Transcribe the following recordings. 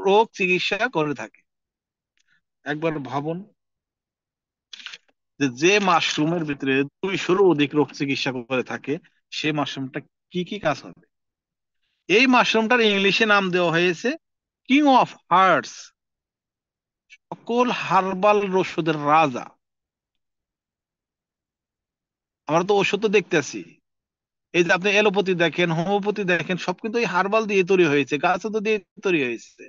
রোগ চিকিৎসা করে থাকে। একবার ভাবুন যে যে মাশরুমের ভিতরে 200-র অধিক রোগ চিকিৎসা করে থাকে, সে মাশরুমটা কি কি কাজ হবে? এই মাশরুমটার ইংলিশে নাম দেওয়া হয়েছে কিং অফ হার্টস, সকল হার্বাল ওষুধের রাজা। আমরা তো ওষুধ তো দেখতেছি, এই যে আপনি এলোপ্যাথি দেখেন, হোমিওপ্যাথি দেখেন, সব কিন্তু এই হার্বাল দিয়ে তৈরি হয়েছে, গাছ তো দিয়ে তৈরি হয়েছে।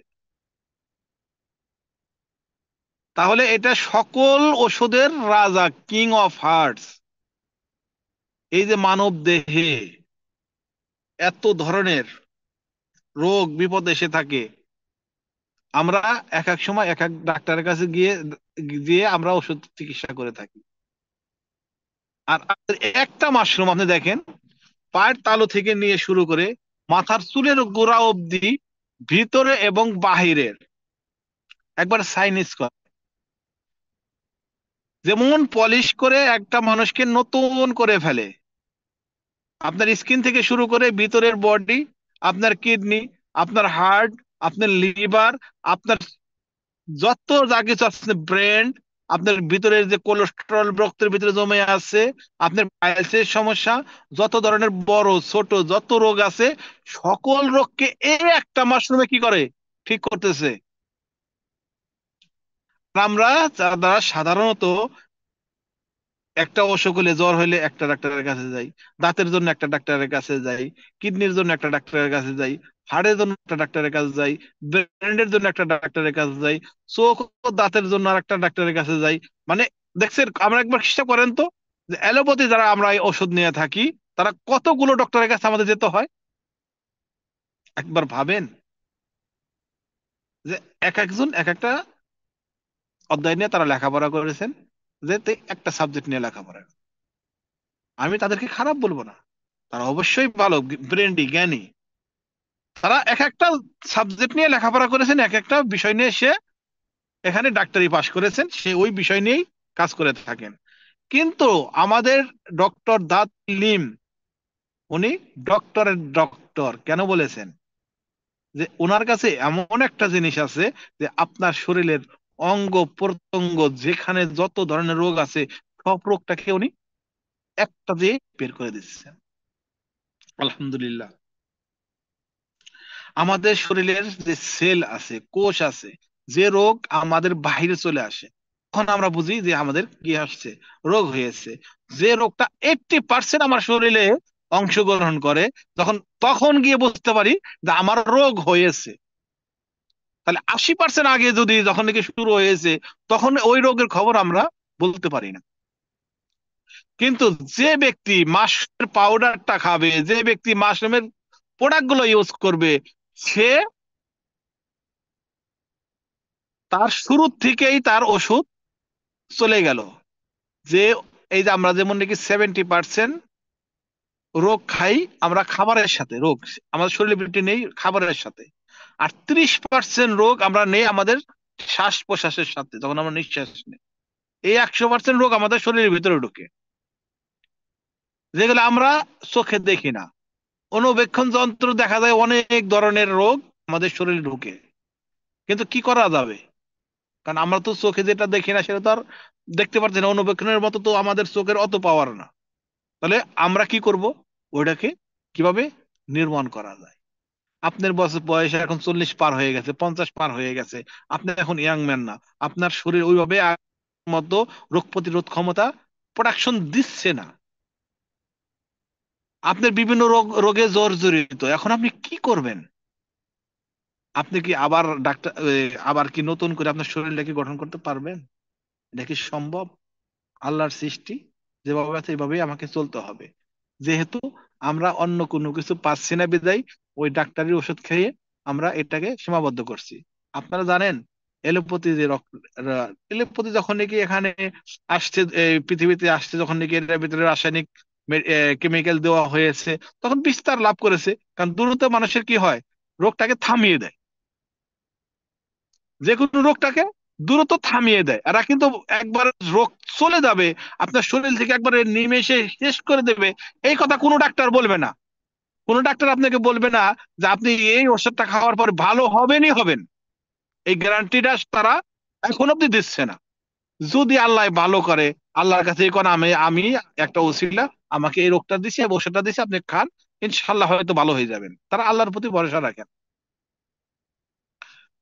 তাহলে এটা সকল ওষুধের রাজা, কিং অফ হার্টস। এই যে মানব দেহে এত ধরনের রোগ বিপদ এসে থাকে, আমরা এক এক সময় এক এক ডাক্তারের কাছে গিয়ে গিয়ে আমরা ওষুধ চিকিৎসা করে থাকি। আর আমাদের একটা মাশরুম আপনি দেখেন, পায়ের তালু থেকে নিয়ে শুরু করে মাথার চুলের গোড়া অবধি, ভিতরে এবং বাহিরের একবার সাইনিজ করে, যেমন পলিশ করে একটা মানুষকে নতুন করে ফেলে। আপনার স্কিন থেকে শুরু করে ভিতরের বডি, আপনার কিডনি, আপনার হার্ট, আপনার লিভার, আপনার যত যা কিছু আছে, ব্রেন, আপনার ভিতরের যে কোলেস্টেরল রক্তের ভিতরে জমে আছে, আপনার পাইলসের সমস্যা, যত ধরনের বড় ছোট যত রোগ আছে, সকল রোগকে এই একটা মাশরুমে কি করে, ঠিক করতেছে। আর আমরা যারা সাধারণত একটা অসুখ হলে, জ্বর হলে একটা ডাক্তারের কাছে যাই, দাঁতের জন্য একটা ডাক্তারের কাছে যাই, কিডনির জন্য একটা ডাক্তারের কাছে যাই, হাড়ের জন্য একটা ডাক্তারের কাছে যাই, ব্রেনের জন্য একটা ডাক্তারের কাছে যাই, চোখ ও দাঁতের জন্য আর একটা ডাক্তারের কাছে যাই। মানে দেখছেন, আমরা একবার হিসাব করেন তো, যে অ্যালোপ্যাথি যারা আমরা এই ওষুধ নিয়ে থাকি, তারা কতগুলো ডক্টরের কাছে আমাদের যেতে হয়। একবার ভাবেন যে এক একজন এক একটা অধ্যায় নিয়ে তারা লেখাপড়া করেছেন, যে একটা সাবজেক্ট নিয়ে লেখাপড়া। আমি তাদেরকে খারাপ বলবো না, তারা অবশ্যই ভালো, ব্রেন্ডি জ্ঞানী। তারা এক একটা সাবজেক্ট নিয়ে লেখাপড়া করেছেন, এক একটা বিষয় নিয়ে সে এখানে ডাক্তারি পাশ করেছেন, সে ওই বিষয় নিয়েই কাজ করে থাকেন। কিন্তু আমাদের ডক্টর দাত লিম, উনি ডক্টরের ডক্টর কেন বলেছেন? যে ওনার কাছে এমন একটা জিনিস আছে, যে আপনার শরীরের অঙ্গ প্রত্যঙ্গ যেখানে যত ধরনের রোগ আছে, সব রোগটাকে উনি একটা দিয়ে বের করে দিচ্ছেন। আলহামদুলিল্লাহ। আমাদের শরীরের যে সেল আছে, কোষ আছে, যে রোগ আমাদের বাহিরে চলে আসে, তখন আমরা বুঝি যে আমাদের কি আসছে, রোগ হয়েছে। যে রোগটা 80% আমার শরীরে অংশগ্রহণ করে, তখন তখন গিয়ে বুঝতে পারি যে আমার রোগ হয়েছে। তাহলে 80% আগে যদি, যখন নাকি শুরু হয়েছে, তখন ওই রোগের খবর আমরা বলতে পারি না। কিন্তু যে ব্যক্তি মাশরুমের পাউডারটা খাবে, যে ব্যক্তি মাশরুমের প্রোডাক্ট গুলো ইউজ করবে, সে তার শুরু থেকেই তার ওষুধ চলে গেল। যে এই যে আমরা যেমন নাকি 70% রোগ খাই আমরা খাবারের সাথে, রোগ আমাদের শরীরে ভিতরে নেই খাবারের সাথে। আর 30% রোগ আমরা নেই আমাদের শ্বাস প্রশ্বাসের সাথে, যখন আমরা নিঃশ্বাস নেই। এই 100% রোগ আমাদের শরীরের ভিতরে ঢুকে, যেগুলো আমরা চোখে দেখি না। অনুবেক্ষণ যন্ত্র দেখা যায় অনেক ধরনের রোগ আমাদের শরীরে ঢুকে, কিন্তু কি করা যাবে? কারণ আমরা তো চোখে যেটা দেখি না, সেটা তো আর দেখতে পাচ্ছি না। অনুবেক্ষণের মতো তো আমাদের চোখের অত পাওয়ার না। তাহলে আমরা কি করব? ওইটাকে কিভাবে নির্মাণ করা যায়? আপনার বয়স এখন 40 পার হয়ে গেছে, 50 পার হয়ে গেছে, আপনি এখন ইয়াং ম্যান না। আপনার শরীর ওইভাবে আগের মতো রোগ প্রতিরোধ ক্ষমতা প্রোডাকশন দিচ্ছে না। আপনার বিভিন্ন রোগে জর্জরিত, এখন আপনি কি করবেন? আপনি কি আবার ডাক্তার আবার কি নতুন করে আপনার শরীরটাকে গঠন করতে পারবেন? এটা কি সম্ভব? আল্লাহর সৃষ্টি যেভাবে আছে এইভাবেই আমাকে চলতে হবে। যেহেতু আমরা অন্য কোনো কিছু পাচ্ছি না বিদায়, ওই ডাক্তারি ওষুধ খেয়ে আমরা এটাকে সীমাবদ্ধ করছি। আপনারা জানেন, এলোপ্যাথি যে এলোপ্যাথি যখন নাকি এখানে আসছে, এই পৃথিবীতে আসছে, যখন নাকি এটার ভিতরে রাসায়নিক কেমিক্যাল দেওয়া হয়েছে, তখন বিস্তার লাভ করেছে। কারণ দ্রুত মানুষের কি হয়, রোগটাকে থামিয়ে দেয়। যে কোনো রোগটাকে দ্রুত থামিয়ে দেয়। এরা কিন্তু একবার রোগ চলে যাবে, আপনার শরীর থেকে একবারে নিমেষে শেষ করে দেবে, এই কথা কোনো ডাক্তার বলবে না। কোনো ডাক্তার আপনাকে বলবে না যে আপনি এই ওষুধটা খাওয়ার পর ভালো হবেনই হবেন। এই গ্যারান্টিটা তারা এখন অব্দি দিচ্ছে না। যদি আল্লাহ ভালো করে, আল্লাহর কাছে এখন আমি আমি একটা ওসিলা, আমাকে এই রোগটা দিছে, এই ওষুধটা দিছে, আপনি খান, ইনশাল্লাহ হয়তো ভালো হয়ে যাবেন। তারা আল্লাহর প্রতি ভরসা রাখেন।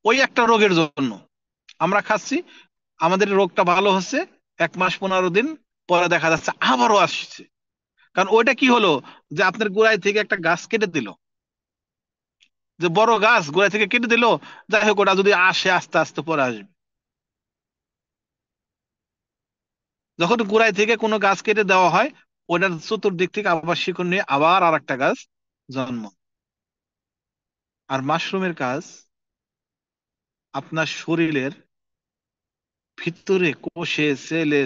ওই একটা রোগের জন্য আমরা খাচ্ছি, আমাদের রোগটা ভালো হচ্ছে, 1 মাস 15 দিন পরে দেখা যাচ্ছে আবারও আসছে। কারণ ওইটা কি হলো, যে আপনার গোড়ায় থেকে একটা গাছ কেটে দিল, যে বড় গাছ গোড়ায় থেকে কেটে দিল, যাই হোক ওটা যদি আসে আস্তে আস্তে পরে আসবে। যখন গোড়ায় থেকে কোনো গাছ কেটে দেওয়া হয়, ওটার চতুর্দিক থেকে আবার শিকড় নিয়ে আবার আর একটা গাছ জন্ম। আর মাশরুমের কাজ আপনার শরীরের ভিতরে কোষে সেলে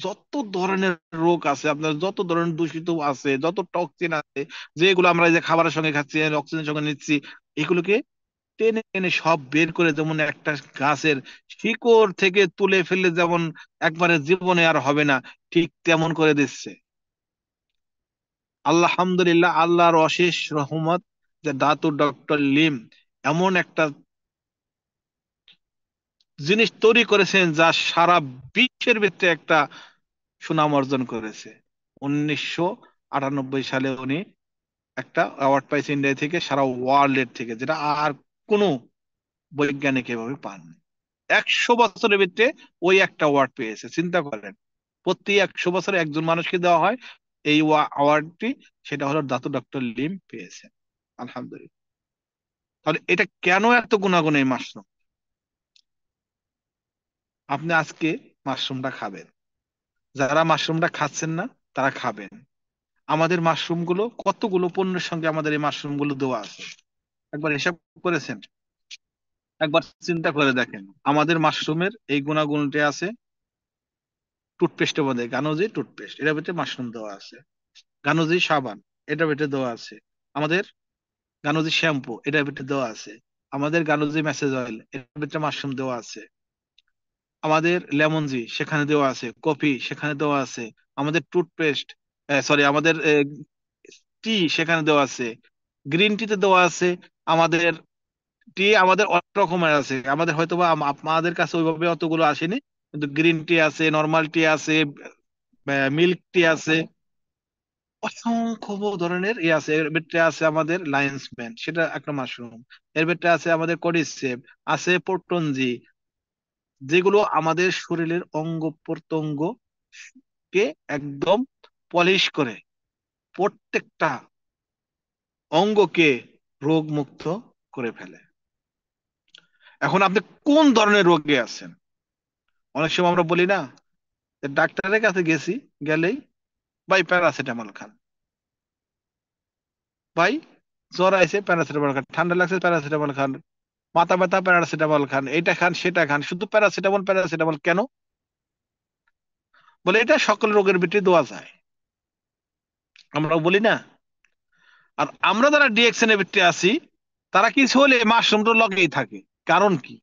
যত ধরনের রোগ আছে, আপনার যত ধরনের দূষিত আছে, যত টক্সিন আছে, যেগুলো আমরা এই যে খাবারের সঙ্গে খাচ্ছি, অক্সিজেনের সঙ্গে নিচ্ছি, এগুলোকে টেনে টেনে সব বের করে, যেমন একটা গাছের শিকড় থেকে তুলে ফেললে যেমন একবারে জীবনে আর হবে না, ঠিক তেমন করে দিচ্ছে। আলহামদুলিল্লাহ, আল্লাহর অশেষ রহমত যে দাতুর ডক্টর লিম এমন একটা জিনিস তৈরি করেছেন যা সারা বিশ্বের ভিতরে একটা সুনাম অর্জন করেছে। 1998 সালে উনি একটা অ্যাওয়ার্ড পাইছে ইন্ডিয়া থেকে, সারা ওয়ার্ল্ড এর থেকে, যেটা আর কোনো বৈজ্ঞানিক এভাবে পাননি। 100 বছরের ভিতরে ওই একটা অ্যাওয়ার্ড পেয়েছে, চিন্তা করেন। প্রতি 100 বছরে একজন মানুষকে দেওয়া হয় এই অ্যাওয়ার্ডটি, সেটা হলো দাতু ডক্টর লিম পেয়েছে। আলহামদুলিল্লাহ। তাহলে এটা কেন এত গুণাগুণ এই মাশরুম? আপনি আজকে মাশরুমটা খাবেন, যারা মাশরুমটা খাচ্ছেন না তারা খাবেন। আমাদের মাশরুম গুলো কতগুলো পণ্যের সঙ্গে আমাদের এই মাশরুম গুলো দেওয়া আছে, একবার হিসাব করেছেন? একবার চিন্তা করে দেখেন, আমাদের মাশরুমের এই গুণাগুণটি আছে টুথপেস্টের মধ্যে, গানোজি টুথপেস্ট, এটার ভিতরে মাশরুম দেওয়া আছে। গানোজি সাবান, এটার ভিতরে দেওয়া আছে। আমাদের গানোজি শ্যাম্পু, এটার ভিতরে দেওয়া আছে। আমাদের গানোজি ম্যাসেজ অয়েল, এটার ভিতরে মাশরুম দেওয়া আছে। আমাদের লেমন জি সেখানে দেওয়া আছে, কফি সেখানে দেওয়া আছে। আমাদের টুথপেস্ট, সরি, আমাদের টি সেখানে দেওয়া আছে, গ্রিন টিতে দেওয়া আছে। আমাদের টি আমাদের অনেক রকমের আছে, আমাদের হয়তো বা আপনাদের কাছে ওইভাবে অতগুলো আসেনি, কিন্তু গ্রিন টি আছে, নর্মাল টি আছে, মিল্ক টি আছে, অসংখ্য ধরনের আছে। এর ভিতরে আছে আমাদের লায়ন্স ম্যান, সেটা একটা মাশরুম। এর ভিতরে আছে আমাদের কডিসেপ, আছে পটনজি, যেগুলো আমাদের শরীরের অঙ্গ প্রত্যঙ্গ কে একদম পলিশ করে, প্রত্যেকটা অঙ্গকে রোগ মুক্ত করে ফেলে। এখন আপনি কোন ধরনের রোগে আছেন? অনেক সময় আমরা বলি না, যে ডাক্তারের কাছে গেছি, গেলেই ভাই প্যারাসিটামল খান, ভাই জ্বর আইছে প্যারাসিটামল খান, ঠান্ডা লাগছে প্যারাসিটামল খান, মাথা ব্যথা প্যারাসিটামল খান, এটা খান সেটা খান, শুধু প্যারাসিটামল প্যারাসিটামল কেন? বলে এটা সকল রোগের ভিতরে দেওয়া যায়, আমরা বলি না। আর আমরা যারা ডিএক্সএন এর ভিতরে আছি, তারা কিছু হলে মাশরুমটা লগেই থাকে। কারণ কি?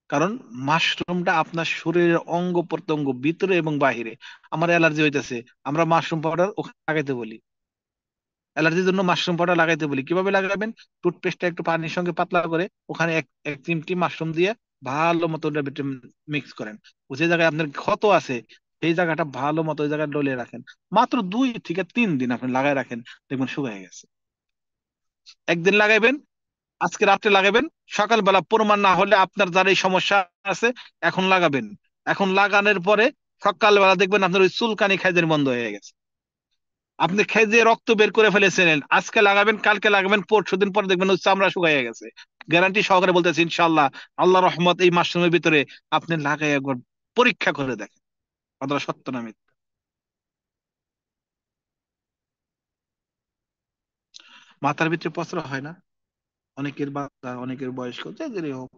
কারণ মাশরুমটা আপনার শরীরের অঙ্গ প্রত্যঙ্গ ভিতরে এবং বাহিরে, আমার অ্যালার্জি হইতেছে, আমরা মাশরুম পাউডার ওখানে লাগাইতে বলি, অ্যালার্জির জন্য মাশরুম পাউডার লাগাইতে বলি। কিভাবে লাগাবেন? টুথপেস্টটা একটু পানির সঙ্গে পাতলা করে ওখানে এক এক চিমটি মাশরুম দিয়ে ভালো মতো ওটা মিক্স করেন। ও যে জায়গায় আপনার ক্ষত আছে, সেই জায়গাটা ভালো মতো ওই জায়গায় ডলে রাখেন। মাত্র 2 থেকে 3 দিন আপনি লাগাই রাখেন, দেখবেন শুকিয়ে গেছে। একদিন লাগাইবেন, আজকে রাত্রে লাগাবেন, সকালবেলা প্রমাণ না হলে আপনার যার এই সমস্যা আছে এখন লাগাবেন। এখন লাগানোর পরে সকালবেলা দেখবেন আপনার ওই চুলকানি খাইদের বন্ধ হয়ে গেছে। আপনি খেয়ে রক্ত বের করে ফেলেছিলেন, আজকে লাগাবেন, কালকে লাগাবেন, পরশু দিন পরে দেখবেন ওই চামড়া শুকিয়ে গেছে। গ্যারান্টি সহকারে বলতেছি, ইনশাল্লাহ, আল্লাহ রহমত, এই মাশরুমের ভিতরে আপনি লাগাই একবার পরীক্ষা করে দেখেন, কতটা সত্য না মিথ্যা। মাথার ভিতরে পচরা হয় না? অনেকের বাচ্চা, অনেকের বয়স্ক, যে যে হোক,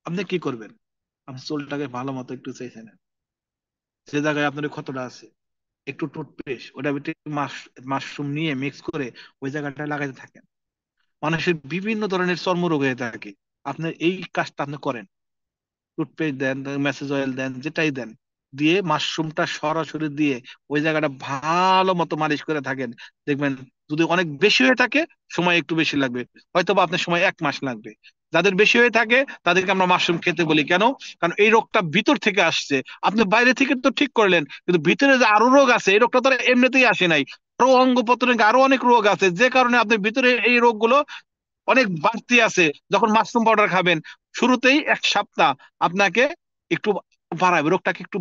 আপনি কি করবেন? আপনি চুলটাকে ভালো মতো একটু চেঁচে নেন, যে জায়গায় আপনার ওই ক্ষতটা আছে, একটু টুথপেস্ট ওটা ভিতরে মাশরুম নিয়ে মিক্স করে ওই জায়গাটা লাগাইতে থাকেন। মানুষের বিভিন্ন ধরনের চর্মরোগ হয়ে থাকে, আপনি এই কাজটা আপনি করেন, টুথপেস্ট দেন, মেসেজ অয়েল দেন, যেটাই দেন, দিয়ে মাশরুমটা সরাসরি দিয়ে ওই জায়গাটা ভালো মতো মালিশ করে থাকেন, দেখবেন যদি অনেক বেশি হয়ে থাকে সময় একটু বেশি লাগবে, হয়তো বা আপনার সময় 1 মাস লাগবে। যাদের বেশি হয়ে থাকে তাদেরকে আমরা মাশরুম খেতে বলি কেন? কারণ এই রোগটা ভিতর থেকে আসছে। আপনি বাইরে থেকে তো ঠিক করলেন, কিন্তু ভিতরে যে আরো রোগ আছে, এই রোগটা তো আর এমনিতেই আসে নাই। আরো অঙ্গ প্রত্যঙ্গে আরো অনেক রোগ আছে, যে কারণে আপনি ভিতরে এই রোগগুলো অনেক বাড়তি আছে। যখন মাশরুম পাউডার খাবেন, শুরুতেই 1 সপ্তাহ আপনাকে একটু বাড়াবে, রোগটাকে একটু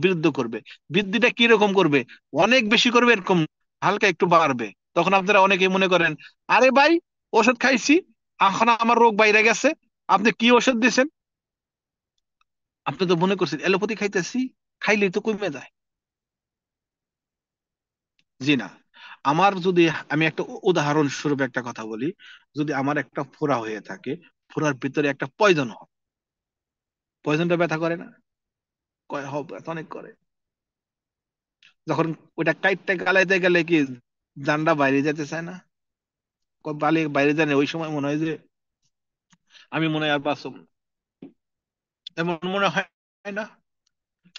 বৃদ্ধি করবে। বৃদ্ধিটা কি রকম করবে? অনেক বেশি করবে এরকম, হালকা একটু বাড়বে। তখন আপনারা অনেকেই মনে করেন, আরে ভাই, ওষুধ খাইছি, এখন আমার রোগ বাইরে গেছে। আপনি কি ওষুধ দিয়েছেন? আপনি তো মনে করছেন অ্যালোপ্যাথি খাইতেছি, খাইলেই তো কমে যায়। জি না। আমার যদি, আমি একটা উদাহরণ স্বরূপ একটা কথা বলি, যদি আমার একটা ফোড়া হয়ে থাকে, ফোড়ার ভিতরে একটা পয়জন হয়, পয়জনটা ব্যথা করে না? কয় হ, ব্যথা অনেক করে। যখন ওইটা কাইটটা গালাইতে গেলে কি জানটা বাইরে যেতে চায় না? বালি বাইরে জানে, ওই সময় মনে হয় যে আমি মনে হয় আর বাঁচব না। এমন মনে হয় না?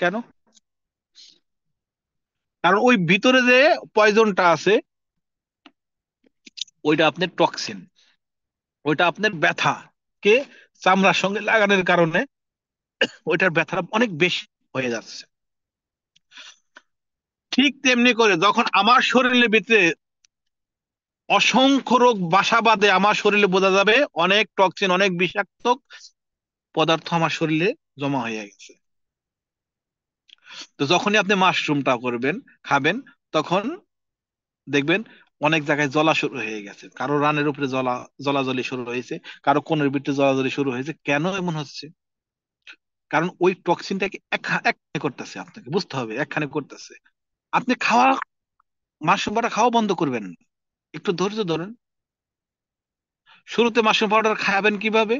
কেন? কারণ ওই ভিতরে যে পয়জনটা আছে, ওইটা আপনার টক্সিন, ওইটা আপনার ব্যথা কে চামড়ার সঙ্গে লাগানোর কারণে ওইটার ব্যথাটা অনেক বেশি হয়ে যাচ্ছে। ঠিক তেমনি করে যখন আমার শরীরের ভিতরে অসংখ্য রোগ বাসা বাঁধে, আমার শরীরে বোঝা যাবে অনেক টক্সিন, অনেক বিষাক্ত পদার্থ আমার শরীরে জমা হয়ে গেছে। তো যখনই আপনি মাশরুমটা করবেন, খাবেন, তখন দেখবেন অনেক জায়গায় জ্বলা শুরু হয়ে গেছে, কারো রানের উপরে জ্বলাজ্বলি শুরু হয়েছে, কারো কোনের ভিতরে জ্বলাজ্বলি শুরু হয়েছে। কেন এমন হচ্ছে? কারণ ওই টক্সিনটাকে একখানে করতেছে, আপনাকে বুঝতে হবে একখানে করতেছে। আপনি খাওয়া, মাশরুম বাটা খাওয়া বন্ধ করবেন না, একটু ধৈর্য ধরেন। শুরুতে মাশরুম পাউডার খাবেন কিভাবে?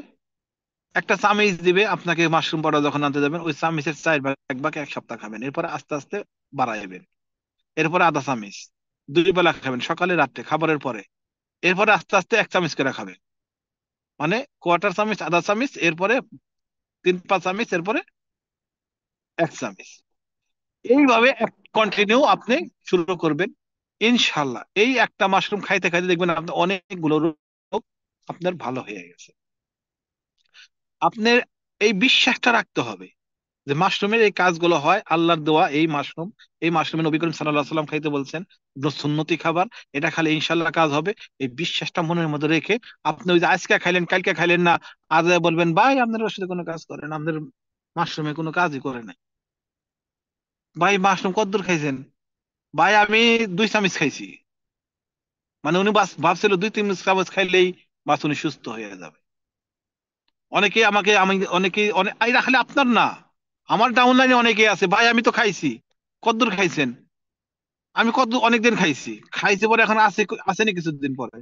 একটা চামিচ দিবে আপনাকে মাশরুম পাউডার, যখন আনতে যাবেন ওই চামিচের 4 ভাগ 1 ভাগ 1 সপ্তাহ খাবেন, এরপরে আস্তে আস্তে বাড়াইবেন। এরপরে আধা চামিচ 2 বেলা খাবেন, সকালে রাত্রে খাবারের পরে। এরপরে আস্তে আস্তে 1 চামিচ করে খাবেন, মানে কোয়ার্টার চামিচ, আধা চামিচ, এরপরে 3-5 চামিচ, এরপরে 1 চামিচ। এইভাবে কন্টিনিউ আপনি শুরু করবেন। ইনশাল্লাহ এই একটা মাশরুম খাইতে খাইতে দেখবেন আপনার অনেকগুলো রোগ আপনার ভালো হয়ে গেছে। আপনার এই বিশ্বাসটা রাখতে হবে যে মাশরুমের এই কাজগুলো হয়, আল্লাহর দেওয়া এই মাশরুম। এই মাশরুমে নবী করিম সাল্লাল্লাহু আলাইহি সাল্লাম খাইতে বলছেন, এগুলো সুন্নতি খাবার, এটা খালে ইনশাল্লাহ কাজ হবে। এই বিশ্বাসটা মনের মধ্যে রেখে আপনি ওই যে আজকে খাইলেন কালকে খাইলেন না, আজ বলবেন ভাই আপনার ওষুধে কোনো কাজ করে না, আপনার মাশরুমে কোনো কাজই করে নাই। ভাই মাশরুম কতদূর খাইছেন? ভাই আমি 2 চামচ খাইছি। মানে উনি ভাবছিল 2-3 চামচ খাইলেই বাস উনি সুস্থ হয়ে যাবে। অনেকে আমাকে, আমি অনেকে অনেক এই রাখলে আপনার না, আমার ডাউনলাইনে অনেকে আছে, ভাই আমি তো খাইছি। কতদূর খাইছেন? আমি কত অনেকদিন খাইছি, খাইছি পরে এখন আছে, আসেনি কিছুদিন পরে।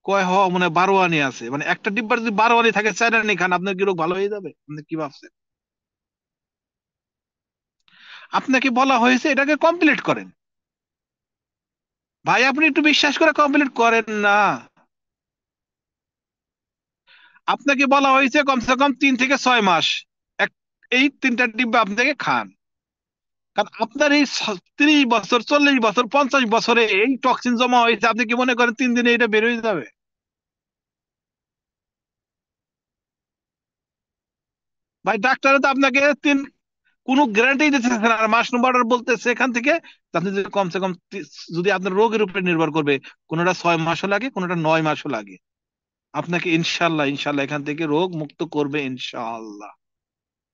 কয় হ, মানে 12 আনি আছে, মানে একটা ডিব্বার যদি 12 আনি থাকে, 4 আনি খান, আপনার কি রোগ ভালো হয়ে যাবে? আপনি কি ভাবছেন? আপনাকে বলা হয়েছে এটাকে কমপ্লিট করেন। ভাই আপনি একটু বিশ্বাস করে কমপ্লিট করেন না। আপনাকে বলা হয়েছে কমসে কম 3 থেকে 6 মাস এক, এই 3টা ডিব্বা আপনাকে খান। কারণ আপনার এই 30 বছর, 40 বছর, 50 বছরে এই টক্সিন জমা হয়েছে, আপনি কি মনে করেন 3 দিনে এটা বের হয়ে যাবে? ভাই ডাক্তার তো আপনাকে কোনো গ্যারান্টি দিতেছে না। আর মাশরুম পাউডার বলতেছে এখান থেকে আপনি যদি কমসে কম যদি আপনার রোগের উপরে নির্ভর করবে, কোনোটা 6 মাসও লাগে, কোনোটা 9 মাসও লাগে, আপনাকে ইনশাল্লাহ ইনশাল্লাহ এখান থেকে রোগ মুক্ত করবে ইনশাআল্লাহ।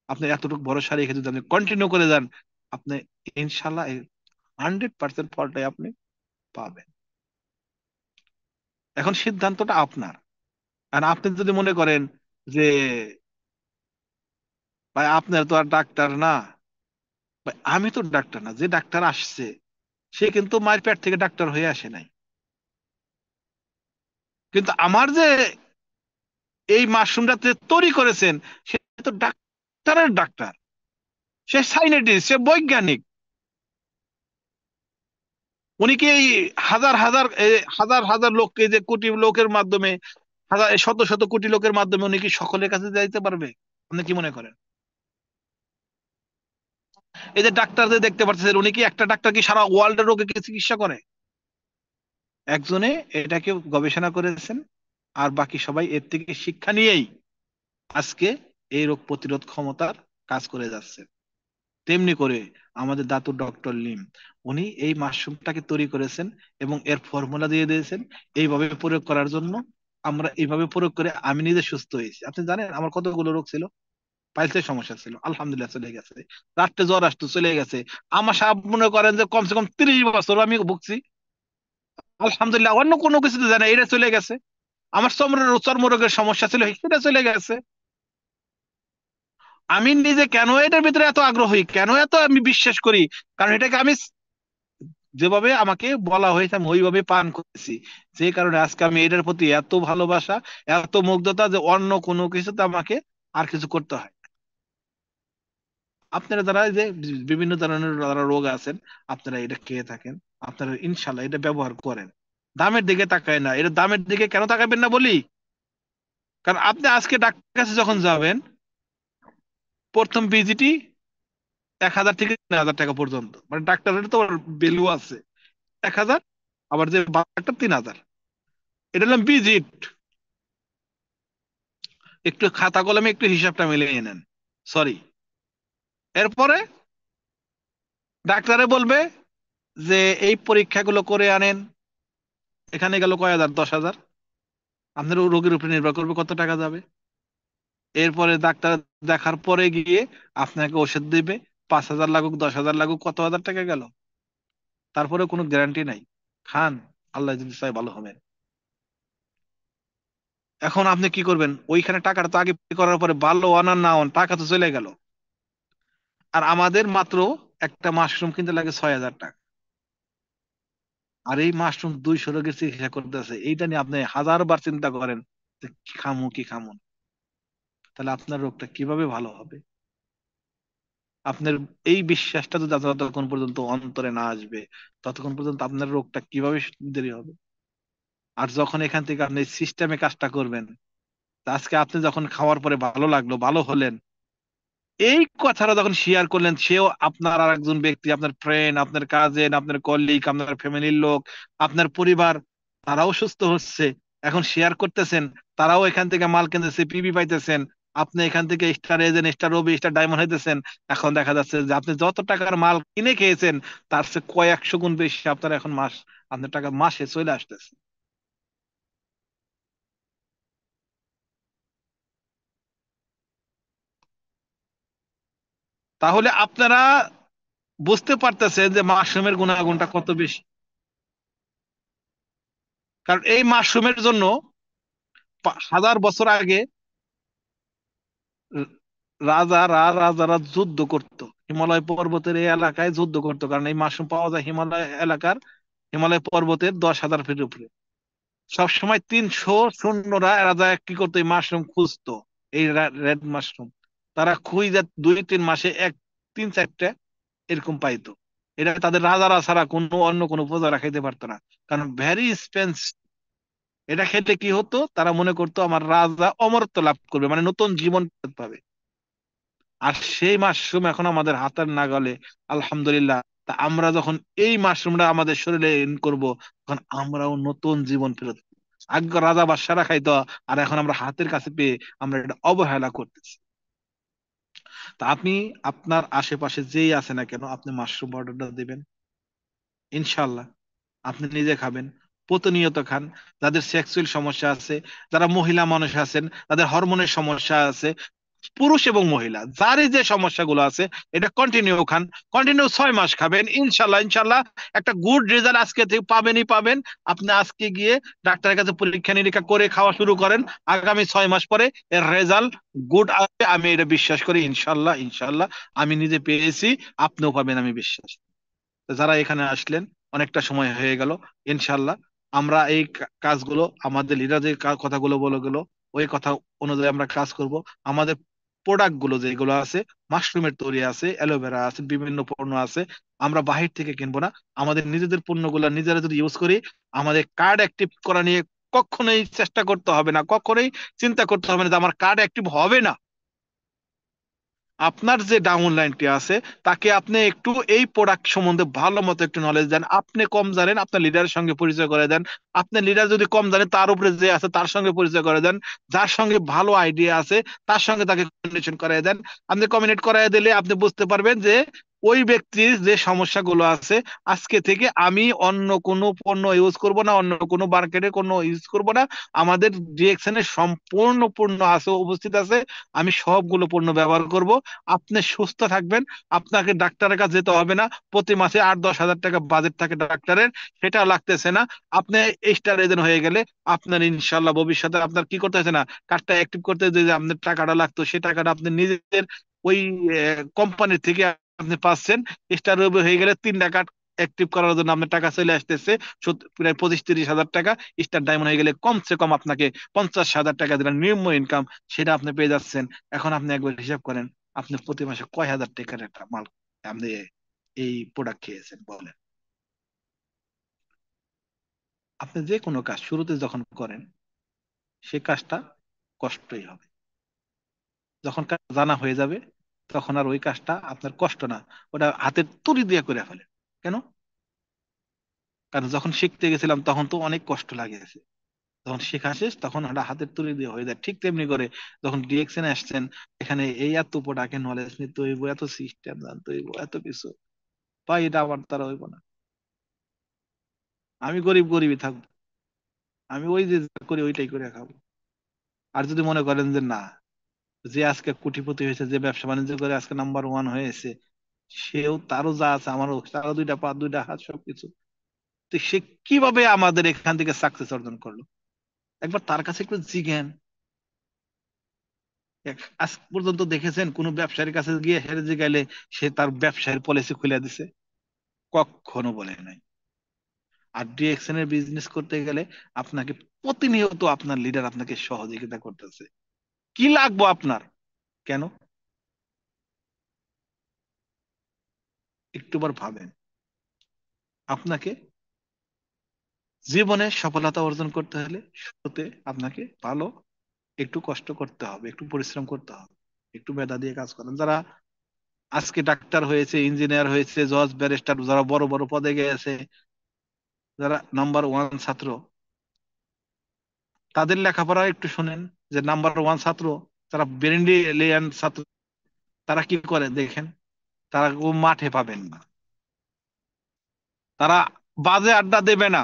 আপনি এতটুকু ভরসা রেখে যদি আপনি কন্টিনিউ করে যান, আপনি ইনশাল্লাহ 100% ফলটাই আপনি পাবেন। এখন সিদ্ধান্তটা আপনার। আর আপনি যদি মনে করেন যে ভাই আপনার তো আর ডাক্তার না, ভাই আমি তো ডাক্তার না, যে ডাক্তার আসছে সে কিন্তু মায়ের পেট থেকে ডাক্তার হয়ে আসে নাই। কিন্তু আমার যে এই মাশরুমটা তৈরি করেছেন, সে তো ডাক্তারের ডাক্তার, সে সাইন্টিস্ট, সে বৈজ্ঞানিক। উনি কি এই হাজার হাজার লোককে, যে কোটি লোকের মাধ্যমে, হাজার শত শত কোটি লোকের মাধ্যমে উনি কি সকলের কাছে যাইতে পারবে? আপনি কি মনে করেন? এই যে ডাক্তারদের দেখতে পাচ্ছেন, উনি কি একটা ডাক্তার কি সারা ওয়ার্ল্ডের রোগীকে চিকিৎসা করে? একজনে এটাকে গবেষণা করেছেন, আর বাকি সবাই এর থেকে শিক্ষা নিয়েই আজকে এই রোগ প্রতিরোধ ক্ষমতার কাজ করে যাচ্ছে। তেমনি করে আমাদের দাতুর ডক্টর লিম, উনি এই মাশরুমটাকে তৈরি করেছেন এবং এর ফর্মুলা দিয়ে দিয়েছেন এইভাবে প্রয়োগ করার জন্য। আমরা এইভাবে প্রয়োগ করে আমি নিজে সুস্থ হয়েছি। আপনি জানেন আমার কতগুলো রোগ ছিল, পাইলসের সমস্যা ছিল, আলহামদুলিল্লাহ চলে গেছে। রাত্রে জ্বর আসতো, চলে গেছে। আমার সাহেব মনে করেন যে কমসে কম 30 বছর আমি ভুগছি, আলহামদুলিল্লাহ অন্য কোনো কিছুতে জানা এটা চলে গেছে। আমার চর্মরোগের সমস্যা ছিল, সেটা চলে গেছে। আমি নিজে কেন এটার ভিতরে এত আগ্রহী, কেন এত আমি বিশ্বাস করি, কারণ এটাকে আমি যেভাবে আমাকে বলা হয়েছে আমি ওইভাবে পান করেছি। যে কারণে আজকে আমি এটার প্রতি এত ভালোবাসা, এত মুগ্ধতা, যে অন্য কোনো কিছুতে আমাকে আর কিছু করতে হয় না। আপনারা যারা এই যে বিভিন্ন ধরনের যারা রোগ আছেন, আপনারা এটা খেয়ে থাকেন, আপনারা ইনশাল্লাহ এটা ব্যবহার করেন। দামের দিকে তাকায় না, এটা দামের দিকে কেন তাকাবেন না বলি, কারণ আপনি আজকে ডাক্তার কাছে যখন যাবেন, প্রথম ভিজিটই 1,000 থেকে 3,000 টাকা পর্যন্ত, মানে ডাক্তারের তো ভ্যালু আছে। 1,000, আবার যে ডাক্তার 3,000, এটা হলাম ভিজিট। একটু খাতা কলমে একটু হিসাবটা মিলিয়ে নেন। সরি। এরপরে ডাক্তারে বলবে যে এই পরীক্ষাগুলো করে আনেন, এখানে গেল কয় হাজার, 10,000। আপনার রোগীর উপরে নির্ভর করবে কত টাকা যাবে। এরপরে ডাক্তার দেখার পরে গিয়ে আপনাকে ওষুধ দিবে, 5,000 লাগুক 10,000 লাগুক, কত হাজার টাকা গেল। তারপরে কোনো গ্যারান্টি নাই। খান, আল্লাহ যদি চায় ভালো হবে। এখন আপনি কি করবেন, ওইখানে টাকাটা তো আগে pay করার পরে ভালো হন আর না হন, টাকা তো চলে গেল। আর আমাদের মাত্র একটা মাশরুম কিনতে লাগে 6,000 টাকা। আর এই মাশরুম 200 রোগের চিকিৎসা করতেছে, এইটা নিয়ে আপনি 1000 বার চিন্তা করেন যে কি খামু কি খামু না। তাহলে আপনার রোগটা কিভাবে ভালো হবে? আপনার এই বিশ্বাসটা যদি যতক্ষণ পর্যন্ত অন্তরে না আসবে, ততক্ষণ পর্যন্ত আপনার রোগটা কিভাবে দেরি হবে। আর যখন এখান থেকে আপনি সিস্টেমে কাজটা করবেন, তা আজকে আপনি যখন খাওয়ার পরে ভালো লাগলো, ভালো হলেন, এই কথাটা যখন শেয়ার করলেন, সেও আপনার আর একজন ব্যক্তি, আপনার ফ্রেন্ড, আপনার কাজিন, আপনার কলিগ, আপনার ফ্যামিলির লোক, আপনার পরিবার, তারাও সুস্থ হচ্ছে। এখন শেয়ার করতেছেন, তারাও এখান থেকে মাল কিনতেছে, পিবি পাইতেছেন। আপনি এখান থেকে স্টার এজেন্ট, স্টার রবি, স্টার ডায়মন্ড হইতেছেন। এখন দেখা যাচ্ছে যে আপনি যত টাকার মাল কিনে খেয়েছেন, তার চেয়ে কয়েকশো গুণ বেশি আপনার এখন আপনার টাকা মাসে চলে আসতেছে। তাহলে আপনারা বুঝতে পারতেছেন যে মাশরুমের গুণাগুণটা কত বেশি। কারণ এই মাশরুমের জন্য 1,000 বছর আগে র- রাজারা যুদ্ধ করতো, হিমালয় পর্বতের এই এলাকায় যুদ্ধ করতো, কারণ এই মাশরুম পাওয়া যায় হিমালয় এলাকার, হিমালয় পর্বতের 10,000 ফিট উপরে। সবসময় 300 সৈন্যরা রাজা কি করতো, এই মাশরুম খুঁজতো, এই রেড মাশরুম। তারা খুঁজে 2-3 মাসে 3-4টা এরকম পাইতো। এটা তাদের রাজারা ছাড়া কোনো অন্য কোনো প্রজারা খাইতে পারতো না, কারণ ভ্যারি এক্সপেন্সিভ। এটা খেতে কি হতো, তারা মনে করতো আমার রাজা অমরত্ব লাভ করবে, মানে নতুন জীবন পাবে। আর সেই মাশরুম এখন আমাদের হাতের নাগালে, আলহামদুলিল্লাহ। তা আমরা যখন এই মাশরুমটা আমাদের শরীরে ইন করব, তখন আমরাও নতুন জীবন ফেরত পাবো। আগে রাজা বাদশারা খাইতো, আর এখন আমরা হাতের কাছে পেয়ে আমরা এটা অবহেলা করতেছি। তা আপনি আপনার আশেপাশে যেই আছে না কেন, আপনি মাশরুম অর্ডারটা দিবেন, ইনশাল্লাহ আপনি নিজে খাবেন, প্রতিনিয়ত খান। যাদের সেক্সুয়াল সমস্যা আছে, যারা মহিলা মানুষ আছেন, তাদের হরমোনের সমস্যা আছে, পুরুষ এবং মহিলা যারই যে সমস্যাগুলো আছে, এটা কন্টিনিউ খান। কন্টিনিউ 6 মাস খাবেন, ইনশাল্লাহ ইনশাল্লাহ একটা গুড রেজাল্ট আজকে থেকে পাবেনই পাবেন। আপনি আজকে গিয়ে ডাক্তারের কাছে পরীক্ষা নিরীক্ষা করে খাওয়া শুরু করেন, আগামী 6 মাস পরে এর রেজাল্ট গুড আসবে, আমি এটা বিশ্বাস করি। ইনশাল্লাহ ইনশাল্লাহ আমি নিজে পেয়েছি, আপনিও পাবেন আমি বিশ্বাস। তো যারা এখানে আসলেন, অনেকটা সময় হয়ে গেল। ইনশাল্লাহ আমরা এই কাজগুলো, আমাদের লিডার যে কথাগুলো বলে গেল, ওই কথা অনুযায়ী আমরা কাজ করব। আমাদের প্রোডাক্ট গুলো যেগুলো আছে, মাশরুমের তৈরি আছে, অ্যালোভেরা আছে, বিভিন্ন পণ্য আছে, আমরা বাহির থেকে কিনবো না। আমাদের নিজেদের পণ্যগুলো নিজেরা যদি ইউজ করি, আমাদের কার্ড অ্যাক্টিভ করা নিয়ে কখনোই চেষ্টা করতে হবে না, কখনোই চিন্তা করতে হবে না যে আমার কার্ড অ্যাক্টিভ হবে না। আপনার যে ডাউন লাইনটি আছে তাকে আপনি একটু এই প্রোডাক্ট সম্বন্ধে ভালো মতো একটু নলেজ দেন। আপনি কম জানেন, আপনার লিডারের সঙ্গে পরিচয় করে দেন। আপনার লিডার যদি কম জানে, তার উপরে যে আছে তার সঙ্গে পরিচয় করে দেন। যার সঙ্গে ভালো আইডিয়া আছে তার সঙ্গে তাকে কমিউনিকেশন করাই দেন। আপনি কমিউনিকেট করাই দিলে আপনি বুঝতে পারবেন যে ওই ব্যক্তির যে সমস্যাগুলো আছে, আজকে থেকে আমি অন্য কোনো পণ্য ইউজ করব না, অন্য কোনো মার্কেটে কোনো ইউজ করব না। আমাদের ডিএক্সএন এর সম্পূর্ণ পণ্য আছে, উপস্থিত আছে, আমি সবগুলো পণ্য ব্যবহার করব। আপনি সুস্থ থাকবেন, আপনাকে ডাক্তারের কাছে যেতে হবে না। প্রতি মাসে 8-10 হাজার টাকা বাজেট থাকে ডাক্তারের, সেটা লাগতেছে না। আপনি স্টার এজেন্ট হয়ে গেলে আপনার ইনশাল্লাহ ভবিষ্যতে আপনার কি করতে হচ্ছে না, কার্ডটা অ্যাক্টিভ করতে যে আপনার টাকাটা লাগতো, সেই টাকাটা আপনি নিজের ওই কোম্পানির থেকে আপনি পাচ্ছেন। স্টার হয়ে গেলে 3টা কার্ড অ্যাক্টিভ করার জন্য আপনার টাকা চলে আসতেছে, প্রায় 25-30 হাজার টাকা। স্টার ডায়মন্ড হয়ে গেলে কমসে কম আপনাকে 50,000 টাকা যেটা নিম্ন ইনকাম, সেটা আপনি পেয়ে যাচ্ছেন। এখন আপনি একবার হিসাব করেন, আপনি প্রতি মাসে কয় হাজার টাকার একটা মাল আপনি এই প্রোডাক্ট খেয়েছেন বলেন। আপনি যে কোনো কাজ শুরুতে যখন করেন, সে কাজটা কষ্টই হবে। যখন কাজ জানা হয়ে যাবে, তখন আর ওই কাজটা আপনার কষ্ট না, ওটা হাতের তুলি দিয়ে করে ফেলে। কেন? কারণ যখন শিখতে গেছিলাম তখন তো অনেক কষ্ট লাগিয়েছে, যখন শেখা শেষ তখন ওটা হাতের তুলি দিয়ে হয়ে যায়। ঠিক তেমনি করে যখন ডিএক্সএন আসছেন, এখানে এই এত প্রোডাক্টে নলেজ নিতে হইব, এত সিস্টেম জানতে হইব, এত কিছু, বা এটা আমার দ্বারা হইব না। আমি গরিব গরিবই থাকবো, আমি ওই যে যা করি ওইটাই করে খাবো। আর যদি মনে করেন যে না, যে আজকে কোটিপতি হয়েছে, যে ব্যবসা বাণিজ্য করে আজকে নাম্বার 1 হয়েছে, সেও তারও যা আছে আমারও, তারও 2টা পা 2টা হাত সবকিছু, তো সে কিভাবে আমাদের এখান থেকে সাকসেস অর্জন করলো? একবার তার কাছে একটু জিজ্ঞেন। আজ পর্যন্ত দেখেছেন কোন ব্যবসায়ীর কাছে গিয়ে হেরে জিগাইলে সে তার ব্যবসায়ের পলিসি খুলে দিছে? কখনো বলে নাই। আর ডিএক্সএন এর বিজনেস করতে গেলে আপনাকে প্রতিনিয়ত আপনার লিডার আপনাকে সহযোগিতা করতেছে। কি লাগবে আপনার? কেন? একটুবার ভাবেন। আপনাকে জীবনে সফলতা অর্জন করতে হলে শুরুতে আপনাকে ভালো একটু কষ্ট করতে হবে, একটু পরিশ্রম করতে হবে, একটু মেধা দিয়ে কাজ করেন। যারা আজকে ডাক্তার হয়েছে, ইঞ্জিনিয়ার হয়েছে, জজ ব্যারিস্টার, যারা বড় বড় পদে গেছে, যারা নাম্বার 1 ছাত্র, তাদের লেখাপড়া একটু শুনেন। যে নাম্বার 1 ছাত্র, তারা ব্রিলিয়ান্ট ছাত্র, তারা কি করে দেখেন। তারা মাঠে পাবেন না, তারা বাজে আড্ডা দেবে না।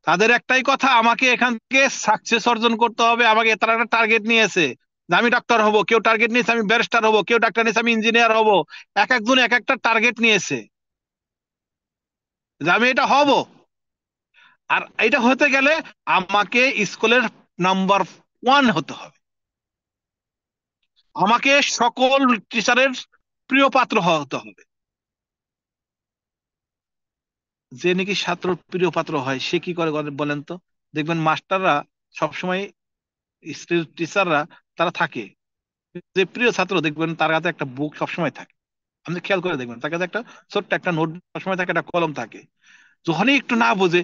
তাদের একটাই কথা, আমাকে এখান থেকে সাকসেস অর্জন করতে হবে। আমাকে, তারা একটা টার্গেট নিয়েছে যে আমি ডাক্তার হব, কেউ টার্গেট নিয়েছে আমি ব্যারিস্টার হব, কেউ ডাক্তার নিয়েছে আমি ইঞ্জিনিয়ার হব। এক একজন এক একটা টার্গেট নিয়েছে যে আমি এটা হব। আর এটা হতে গেলে আমাকে স্কুলের নাম্বার 1 হতে হবে, আমাকে সকল টিচারের প্রিয় পাত্র হতে হবে। যে নাকি ছাত্র প্রিয় পাত্র হয়, সে কি করে বলেন তো? দেখবেন মাস্টাররা সবসময়, টিচাররা, তারা থাকে, যে প্রিয় ছাত্র দেখবেন তার কাছে একটা বুক সবসময় থাকে। আপনি খেয়াল করে দেখবেন তার কাছে একটা ছোট্ট একটা নোট সবসময় থাকে, একটা কলম থাকে। যখনই একটু না বোঝে,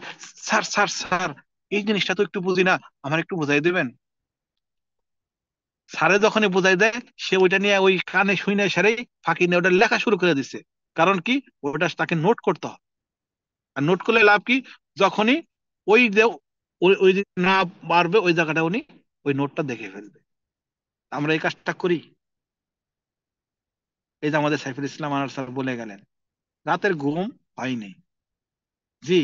স্যার স্যার স্যার, এই জিনিসটা তো একটু বুঝি না, আমার একটু বোঝাই দিবেন। স্যারে যখনই বোঝাই দেয়, সে ওইটা নিয়ে ওই কানে শুনে সেরেই ফাঁকি নিয়ে ওটা লেখা শুরু করে দিছে। কারণ কি? ওটা তাকে নোট করতে হবে। আর নোট করলে লাভ কি? যখনই ওই যে ওই ওই যে না পারবে ওই জায়গাটা উনি ওই নোটটা দেখে ফেলবে। আমরা এই কাজটা করি। এই যে আমাদের সাইফুল ইসলাম আনার স্যার বলে গেলেন, রাতের ঘুম হয়নি। জি,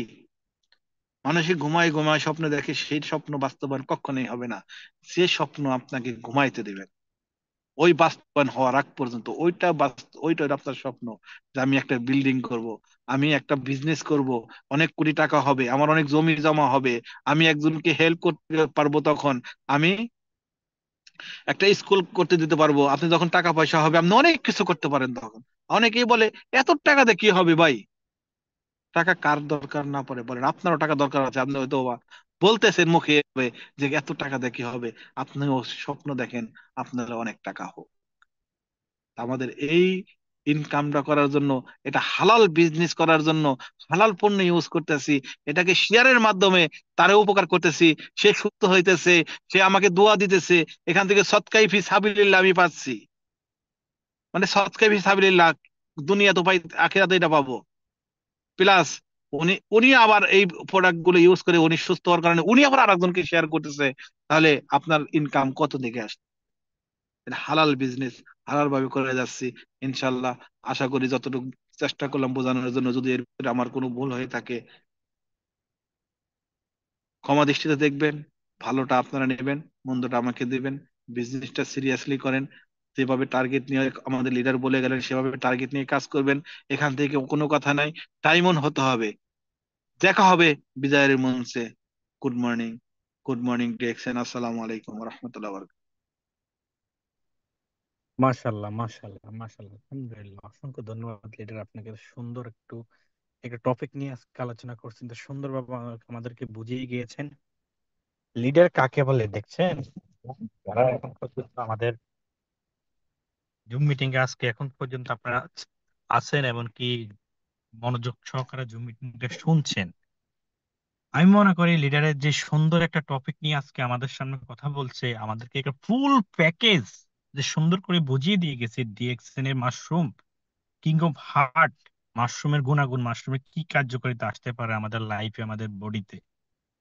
মানুষে ঘুমায় ঘুমায় স্বপ্ন দেখে, সেই স্বপ্ন বাস্তবায়ন কখনোই হবে না। যে স্বপ্ন আপনাকে ঘুমাইতে দিবেন, ওই বাস্তবায়ন হওয়ার আগ পর্যন্ত ওইটা হলো আপনার স্বপ্ন। যে আমি একটা বিল্ডিং করব, আমি একটা বিজনেস করব, অনেক কোটি টাকা হবে, আমার অনেক জমি জমা হবে, আমি একজনকে হেল্প করতে পারবো, তখন আমি একটা স্কুল করতে দিতে পারবো। আপনি যখন টাকা পয়সা হবে, আপনি অনেক কিছু করতে পারেন তখন। অনেকেই বলে এত টাকা দিয়ে কি হবে ভাই? টাকা কার দরকার না পড়ে বলেন? আপনারও টাকা দরকার আছে, আপনি হয়তো বা বলতেছেন মুখে যে এত টাকা দিয়ে কি হবে। আপনিও স্বপ্ন দেখেন আপনার অনেক টাকা হোক। আমাদের এই ইনকামটা করার জন্য, এটা হালাল বিজনেস করার জন্য, হালাল পণ্য ইউজ করতেছি, এটাকে শেয়ারের মাধ্যমে তারে উপকার করতেছি, সে সুস্থ হইতেছে, সে আমাকে দোয়া দিতেছে, এখান থেকে সৎকাই ফি সাবিলিল্লাহ আমি পাচ্ছি। মানে সৎকা ফি সাবিলিল্লাহ, দুনিয়াতে পাই, আখিরাতে এটা পাবো। প্লাস উনি উনি আবার এই প্রোডাক্ট গুলো ইউজ করে উনি সুস্থ হওয়ার কারণে উনি আবার আরেকজনকে শেয়ার করতেছে। তাহলে আপনার ইনকাম কত দিকে আসছে? এটা হালাল বিজনেস, হালাল ভাবে করে যাচ্ছি ইনশাল্লাহ। আশা করি যতটুকু চেষ্টা করলাম বোঝানোর জন্য, যদি এর ভিতরে আমার কোনো ভুল হয়ে থাকে ক্ষমা দৃষ্টিতে দেখবেন। ভালোটা আপনারা নেবেন, মন্দটা আমাকে দিবেন। বিজনেসটা সিরিয়াসলি করেন, যেভাবে টার্গেট নিয়ে আমাদের লিডার বলে গেলেন সেভাবে টার্গেট নিয়ে কাজ করবেন। এখান থেকে কোনো কথা নাই, টাইম অন হতে হবে। দেখা হবে বিজয়ের মঞ্চে। Good morning. Good morning DXN, আসসালামু আলাইকুম রহমতুল্লাহ। মাশাল্লাহ, মাশাল্লাহ, মাশাল্লাহ, আলহামদুলিল্লাহ। অসংখ্য ধন্যবাদ লিডার, আপনাকে সুন্দর একটা টপিক নিয়ে আজকে আলোচনা করছেন, তো সুন্দরভাবে আমাদেরকে বুঝিয়ে গিয়েছেন লিডার কাকে বলে। দেখছেন, যারা এখন পর্যন্ত আমাদের জুম মিটিং এ আজকে এখন পর্যন্ত আপনারা আছেন, এমনকি মনোযোগ সহকারে জুম মিটিংটা শুনছেন, আমি মনে করি লিডারের যে সুন্দর একটা টপিক নিয়ে আজকে আমাদের সামনে কথা বলছে, আমাদেরকে একটা ফুল প্যাকেজ যে সুন্দর করে বুঝিয়ে দিয়ে গেছে ডিএক্সএন এর মাশরুম কিং অফ হার্ট, মাশরুমের গুণাগুণ, মাশরুমের কি কার্যকারিতা আসতে পারে আমাদের লাইফে, আমাদের বডিতে,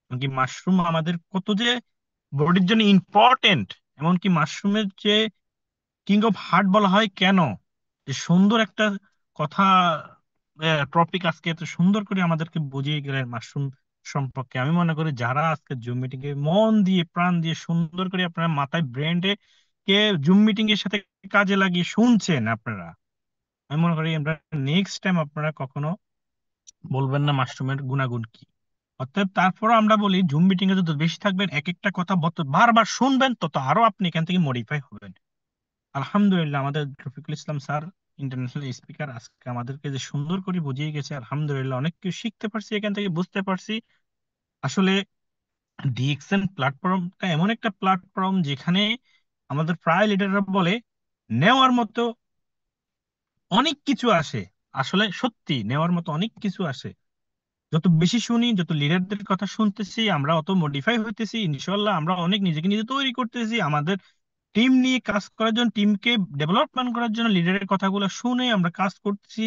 এমনকি মাশরুম আমাদের কত যে বডির জন্য ইম্পর্টেন্ট, এমনকি মাশরুমের যে কিং অফ হার্ট বলা হয় কেন, যে সুন্দর একটা কথা টপিক আজকে এত সুন্দর করে আমাদেরকে বুঝিয়ে গেলেন মাশরুম সম্পর্কে। আমি মনে করি যারা আজকে জুম মিটিং এ মন দিয়ে প্রাণ দিয়ে সুন্দর করে আপনারা মাথায় ব্রেন্ডে কে জুম মিটিং এর সাথে কাজে লাগিয়ে শুনছেন আপনারা, আমি মনে করি আমরা নেক্সট টাইম আপনারা কখনো বলবেন না মাশরুমের গুণাগুণ কি। অতএব তারপরও আমরা বলি জুম মিটিং এ যত বেশি থাকবেন, এক একটা কথা বারবার শুনবেন, তত আরো আপনি এখান থেকে মডিফাই হবেন। আলহামদুলিল্লাহ, আমাদের Rafiqul Islam sir international speaker আজকে আমাদেরকে যে সুন্দর করে বুঝিয়ে গেছে, আলহামদুলিল্লাহ অনেক কিছু শিখতে পারছি, এখান থেকে বুঝতে পারছি আসলে ডিএক্সএন প্ল্যাটফর্মটা এমন একটা প্ল্যাটফর্ম যেখানে আমাদের প্রায় লিডাররা বলে নেওয়ার মতো অনেক কিছু আসে। আসলে সত্যি নেওয়ার মতো অনেক কিছু আসে। যত বেশি শুনি, যত লিডারদের কথা শুনতেছি, আমরা অত মডিফাই হইতেছি, ইনশাল্লাহ আমরা অনেক নিজেকে নিজে তৈরি করতেছি আমাদের টিম নিয়ে কাজ করার জন্য, টিমকে ডেভেলপমেন্ট করার জন্য লিডারের কথাগুলো শুনে আমরা কাজ করতেছি।